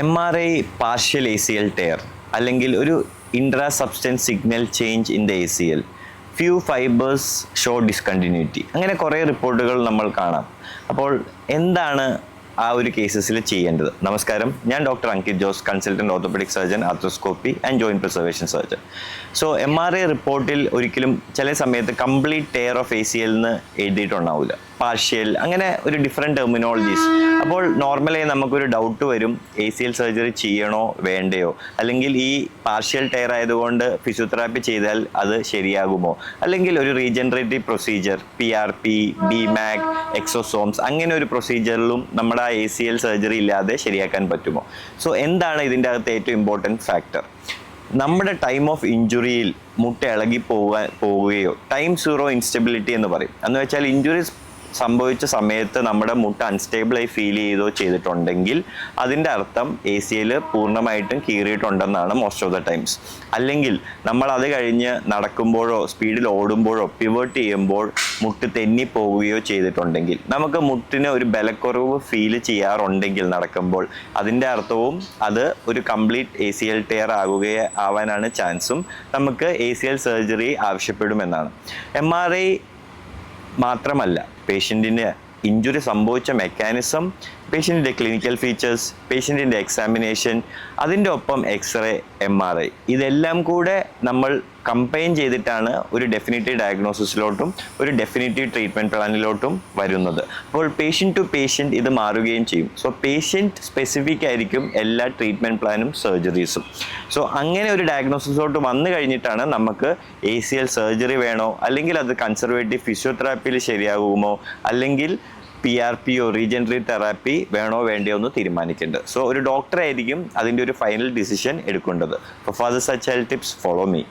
MRI partial ACL tyre അല്ലെങ്കിൽ ഒരു intra substance signal change in the ACL, few fibres show discontinuity, അങ്ങനെ കുറേ റിപ്പോർട്ടുകൾ നമ്മൾ കാണാം. അപ്പോൾ എന്താണ് ആ ഒരു കേസസിൽ ചെയ്യേണ്ടത്? നമസ്കാരം, ഞാൻ doctor Ankit Jose, consultant orthopaedic surgeon, arthroscopy and joint preservation surgeon. So MRI റിപ്പോർട്ടിൽ ഒരിക്കലും ചില സമയത്ത് കംപ്ലീറ്റ് ടയർ ഓഫ് ACL എന്ന് എഴുതിയിട്ടുണ്ടാവില്ല, പാർഷ്യൽ, അങ്ങനെ ഒരു ഡിഫറെൻറ്റ് ടെർമിനോളജീസ്. അപ്പോൾ നോർമലി നമുക്കൊരു ഡൗട്ട് വരും, ACL സർജറി ചെയ്യണോ വേണ്ടയോ, അല്ലെങ്കിൽ ഈ പാർഷ്യൽ ടയർ ആയതുകൊണ്ട് ഫിസിയോതെറാപ്പി ചെയ്താൽ അത് ശരിയാകുമോ, അല്ലെങ്കിൽ ഒരു regenerative procedure PRP, BMAC, exosomes, അങ്ങനെ ഒരു പ്രൊസീജിയറിലും നമ്മുടെ ആ ACL സർജറി ഇല്ലാതെ ശരിയാക്കാൻ പറ്റുമോ? സോ എന്താണ് ഇതിൻ്റെ അകത്ത് ഏറ്റവും ഇമ്പോർട്ടൻറ്റ് ഫാക്ടർ? നമ്മുടെ ടൈം ഓഫ് ഇഞ്ചുറിയിൽ മുട്ട ഇളകി പോവുകയോ ടൈം സീറോ ഇൻസ്റ്റെബിലിറ്റി എന്ന് പറയും. എന്ന് വെച്ചാൽ ഇഞ്ചുറി സംഭവിച്ച സമയത്ത് നമ്മുടെ മുട്ട അൺസ്റ്റേബിളായി ഫീൽ ചെയ്തിട്ടുണ്ടെങ്കിൽ അതിൻ്റെ അർത്ഥം ACL പൂർണ്ണമായിട്ടും കീറിയിട്ടുണ്ടെന്നാണ് മോസ്റ്റ് ഓഫ് ദ ടൈംസ്. അല്ലെങ്കിൽ നമ്മൾ അത് കഴിഞ്ഞ് നടക്കുമ്പോഴോ സ്പീഡിൽ ഓടുമ്പോഴോ പിവേർട്ട് ചെയ്യുമ്പോൾ മുട്ട് തെന്നിപ്പോവുകയോ ചെയ്തിട്ടുണ്ടെങ്കിൽ, നമുക്ക് മുട്ടിന് ഒരു ബലക്കുറവ് ഫീൽ ചെയ്യാറുണ്ടെങ്കിൽ നടക്കുമ്പോൾ, അതിൻ്റെ അർത്ഥവും അത് ഒരു കംപ്ലീറ്റ് ACL ടയർ ആവാനാണ് ചാൻസും, നമുക്ക് ACL സർജറി ആവശ്യപ്പെടുമെന്നാണ്. MRI മാത്രമല്ല, പേഷ്യൻറ്റിന് ഇഞ്ചുറി സംഭവിച്ച മെക്കാനിസം, പേഷ്യൻറ്റിൻ്റെ ക്ലിനിക്കൽ ഫീച്ചേഴ്സ്, പേഷ്യൻറ്റിൻ്റെ എക്സാമിനേഷൻ, അതിൻ്റെ ഒപ്പം എക്സ്റേ, MRI, ഇതെല്ലാം കൂടെ നമ്മൾ കമ്പൈൻ ചെയ്തിട്ടാണ് ഒരു ഡെഫിനിറ്റീവ് ഡയഗ്നോസിസിലോട്ടും ഒരു ഡെഫിനിറ്റീവ് ട്രീറ്റ്മെൻറ്റ് പ്ലാനിലോട്ടും വരുന്നത്. അപ്പോൾ പേഷ്യൻറ്റ് ടു പേഷ്യൻറ്റ് ഇത് മാറുകയും ചെയ്യും. സോ പേഷ്യൻറ്റ് സ്പെസിഫിക് ആയിരിക്കും എല്ലാ ട്രീറ്റ്മെൻറ്റ് പ്ലാനും സർജറീസും. സോ അങ്ങനെ ഒരു ഡയഗ്നോസിസിലോട്ട് വന്നു കഴിഞ്ഞിട്ടാണ് നമുക്ക് ACL സർജറി വേണോ, അല്ലെങ്കിൽ അത് കൺസർവേറ്റീവ് ഫിസിയോതെറാപ്പിയിൽ ശരിയാകുമോ, അല്ലെങ്കിൽ PRP റീജനറേറ്റീവ് തെറാപ്പി വേണോ വേണ്ടയോ എന്ന് തീരുമാനിക്കേണ്ടത്. സോ ഒരു ഡോക്ടറായിരിക്കും അതിൻ്റെ ഒരു ഫൈനൽ ഡിസിഷൻ എടുക്കേണ്ടത്. Four further such health tips, follow me.